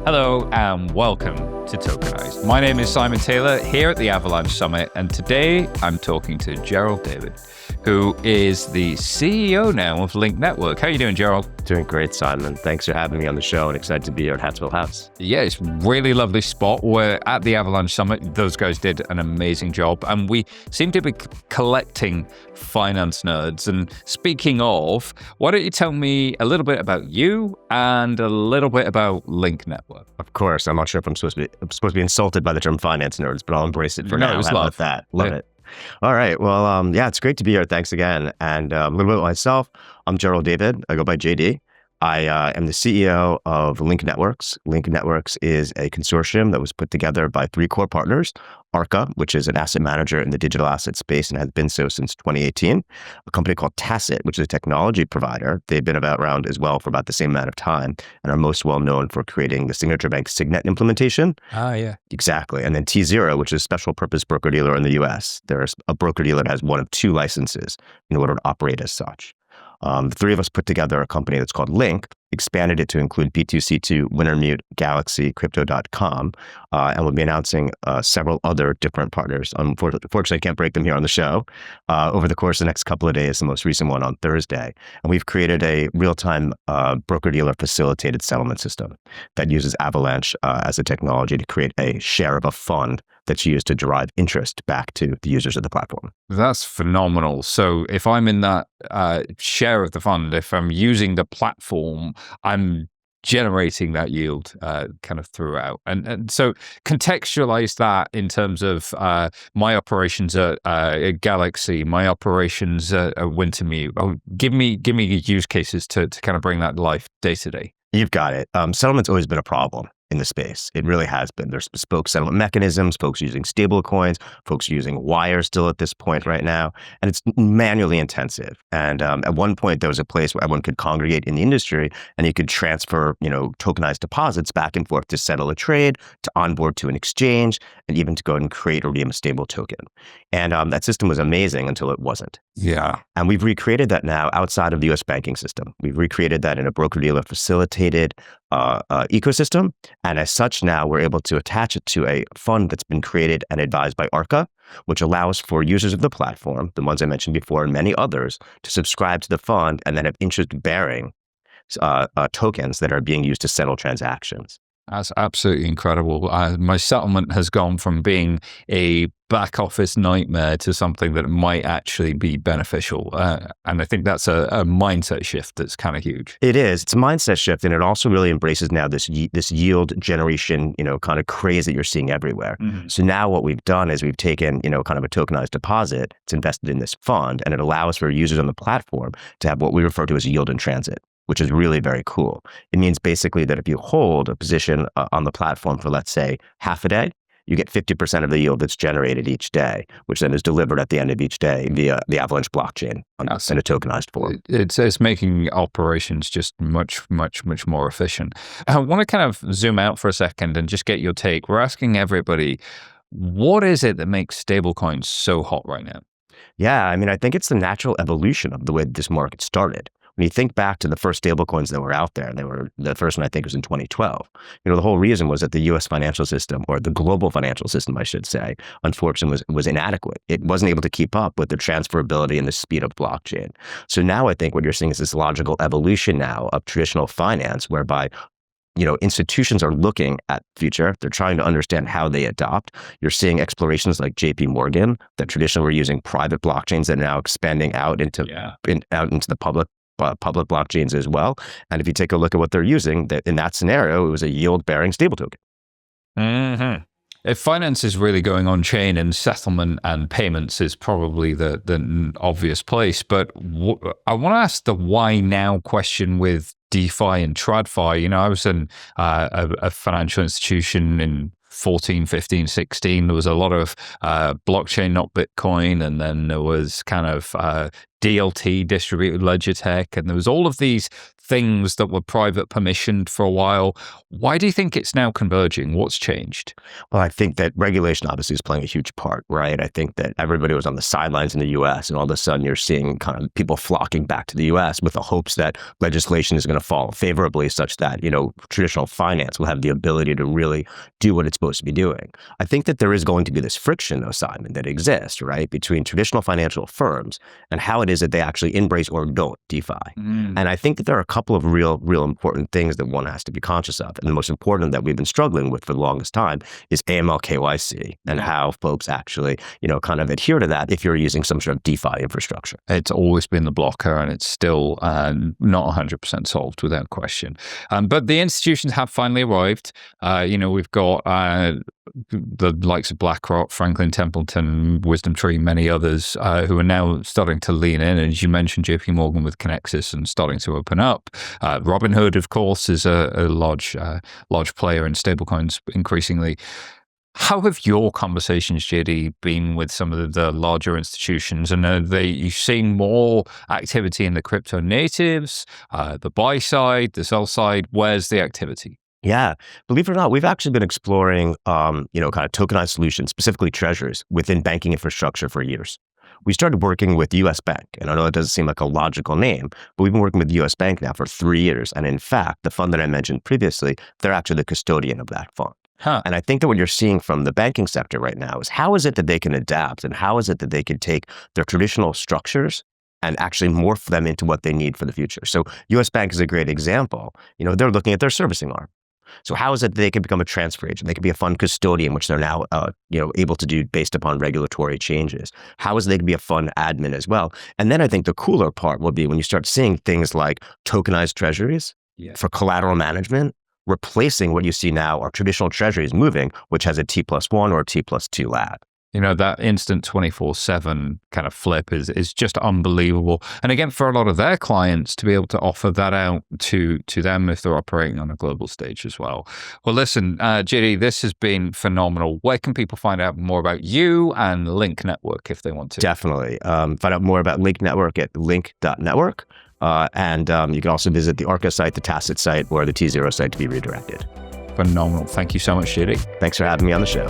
Hello and welcome to Tokenized. My name is Simon Taylor here at the Avalanche Summit, and today I'm talking to Jerald David, who is the CEO now of Lynq Network. How are you doing, Jerald? Doing great, Simon. Thanks for having me on the show and excited to be here at Hatfield House. Yeah, it's a really lovely spot. We're at the Avalanche Summit. Those guys did an amazing job, and we seem to be collecting finance nerds. And speaking of, why don't you tell me a little bit about you and a little bit about Lynq Network? Of course, I'm not sure if I'm supposed to be insulted by the term finance nerds, but I'll embrace it for now. No, it's love. That. Love it. All right. Well, it's great to be here. Thanks again. And a little bit about myself. I'm Jerald David. I go by JD. I am the CEO of Lynq Networks. Lynq Networks is a consortium that was put together by three core partners: Arca, which is an asset manager in the digital asset space and has been so since 2018. A company called Tacit, which is a technology provider. They've been around as well for about the same amount of time and are most well known for creating the Signature Bank Signet implementation. Ah, yeah. Exactly. And then T0, which is a special purpose broker-dealer in the US. There's a broker-dealer that has one of two licenses in order to operate as such. The three of us put together a company that's called Lynq, expanded it to include B2C2, Wintermute, Galaxy, Crypto.com, and we'll be announcing several other different partners. Unfortunately, I can't break them here on the show over the course of the next couple of days, the most recent one on Thursday. And we've created a real-time broker-dealer facilitated settlement system that uses Avalanche as a technology to create a share of a fund that's used to derive interest back to the users of the platform. That's phenomenal. So if I'm in that share of the fund, if I'm using the platform, I'm generating that yield kind of throughout. And so contextualize that in terms of my operations at Galaxy, my operations at Wintermute. Give me use cases to kind of bring that to life day to day. You've got it. Settlement's always been a problem in the space. It really has been. There's bespoke settlement mechanisms, folks using stable coins, folks using wire still at this point right now, and it's manually intensive. And at one point, there was a place where everyone could congregate in the industry and you could transfer, tokenized deposits back and forth to settle a trade, to onboard to an exchange, and even to go and create or redeem a stable token. And that system was amazing until it wasn't. Yeah. And we've recreated that now outside of the US banking system. We've recreated that in a broker-dealer facilitated ecosystem. And as such, now we're able to attach it to a fund that's been created and advised by Arca, which allows for users of the platform, the ones I mentioned before and many others, to subscribe to the fund and then have interest-bearing tokens that are being used to settle transactions. That's absolutely incredible. My settlement has gone from being a back office nightmare to something that might actually be beneficial. And I think that's a mindset shift that's kind of huge. It is. It's a mindset shift. And it also really embraces now this yield generation, kind of craze that you're seeing everywhere. Mm-hmm. So now what we've done is we've taken, kind of a tokenized deposit. It's invested in this fund, and it allows for users on the platform to have what we refer to as yield in transit, which is really very cool. It means basically that if you hold a position on the platform for, let's say, half a day, you get 50% of the yield that's generated each day, which then is delivered at the end of each day via the Avalanche blockchain in a tokenized form. It's making operations just much, much, much more efficient. I want to kind of zoom out for a second and just get your take. We're asking everybody, what is it that makes stablecoins so hot right now? Yeah, I think it's the natural evolution of the way this market started. When you think back to the first stablecoins that were out there, the first one I think was in 2012. The whole reason was that the U.S. financial system, or the global financial system, I should say, unfortunately was inadequate. It wasn't able to keep up with the transferability and the speed of blockchain. So now I think what you're seeing is this logical evolution now of traditional finance, whereby institutions are looking at the future. They're trying to understand how they adopt. You're seeing explorations like JP Morgan that traditionally were using private blockchains that are now expanding out into the public blockchains as well. And if you take a look at what they're using, in that scenario, it was a yield-bearing stable token. Mm-hmm. If finance is really going on chain and settlement and payments is probably the obvious place, but I want to ask the why now question with DeFi and TradFi. I was in a financial institution in 14, 15, 16. There was a lot of blockchain, not Bitcoin. And then there was kind of DLT, distributed ledger tech, and there was all of these things that were private permissioned for a while. Why do you think it's now converging? What's changed? Well, I think that regulation obviously is playing a huge part, right? I think that everybody was on the sidelines in the US, and all of a sudden you're seeing kind of people flocking back to the US with the hopes that legislation is going to fall favorably such that, traditional finance will have the ability to really do what it's supposed to be doing. I think that there is going to be this friction, though, Simon, that exists, right, between traditional financial firms and how it is that they actually embrace or don't DeFi. And I think that there are a couple of real important things that one has to be conscious of. And the most important that we've been struggling with for the longest time is AML KYC and how folks actually, kind of adhere to that if you're using some sort of DeFi infrastructure. It's always been the blocker, and it's still not 100% solved without question. But the institutions have finally arrived. We've got the likes of BlackRock, Franklin Templeton, Wisdom Tree, many others who are now starting to lean in. And as you mentioned, JP Morgan with Connexus and starting to open up. Robinhood, of course, is a large player in stablecoins increasingly. How have your conversations, JD, been with some of the larger institutions? And are you seeing more activity in the crypto natives, the buy side, the sell side? Where's the activity? Yeah, believe it or not, we've actually been exploring, kind of tokenized solutions, specifically treasuries, within banking infrastructure for years. We started working with US Bank, and I know it doesn't seem like a logical name, but we've been working with US Bank now for 3 years. And in fact, the fund that I mentioned previously, they're actually the custodian of that fund. And I think that what you're seeing from the banking sector right now is how is it that they can adapt, and how is it that they can take their traditional structures and actually morph them into what they need for the future. So US Bank is a great example. They're looking at their servicing arm. So how is it that they can become a transfer agent? They can be a fund custodian, which they're now, able to do based upon regulatory changes. How is it they can be a fund admin as well? And then I think the cooler part will be when you start seeing things like tokenized treasuries for collateral management, replacing what you see now are traditional treasuries moving, which has a T+1 or a T+2 lag. That instant 24/7 kind of flip is just unbelievable. And again, for a lot of their clients to be able to offer that out to them if they're operating on a global stage as well. Well, listen, JD, this has been phenomenal. Where can people find out more about you and Lynq Network if they want to? Definitely. Find out more about Lynq Network at lynq.network. And you can also visit the Arca site, the Tacit site, or the T0 site to be redirected. Phenomenal. Thank you so much, JD. Thanks for having me on the show.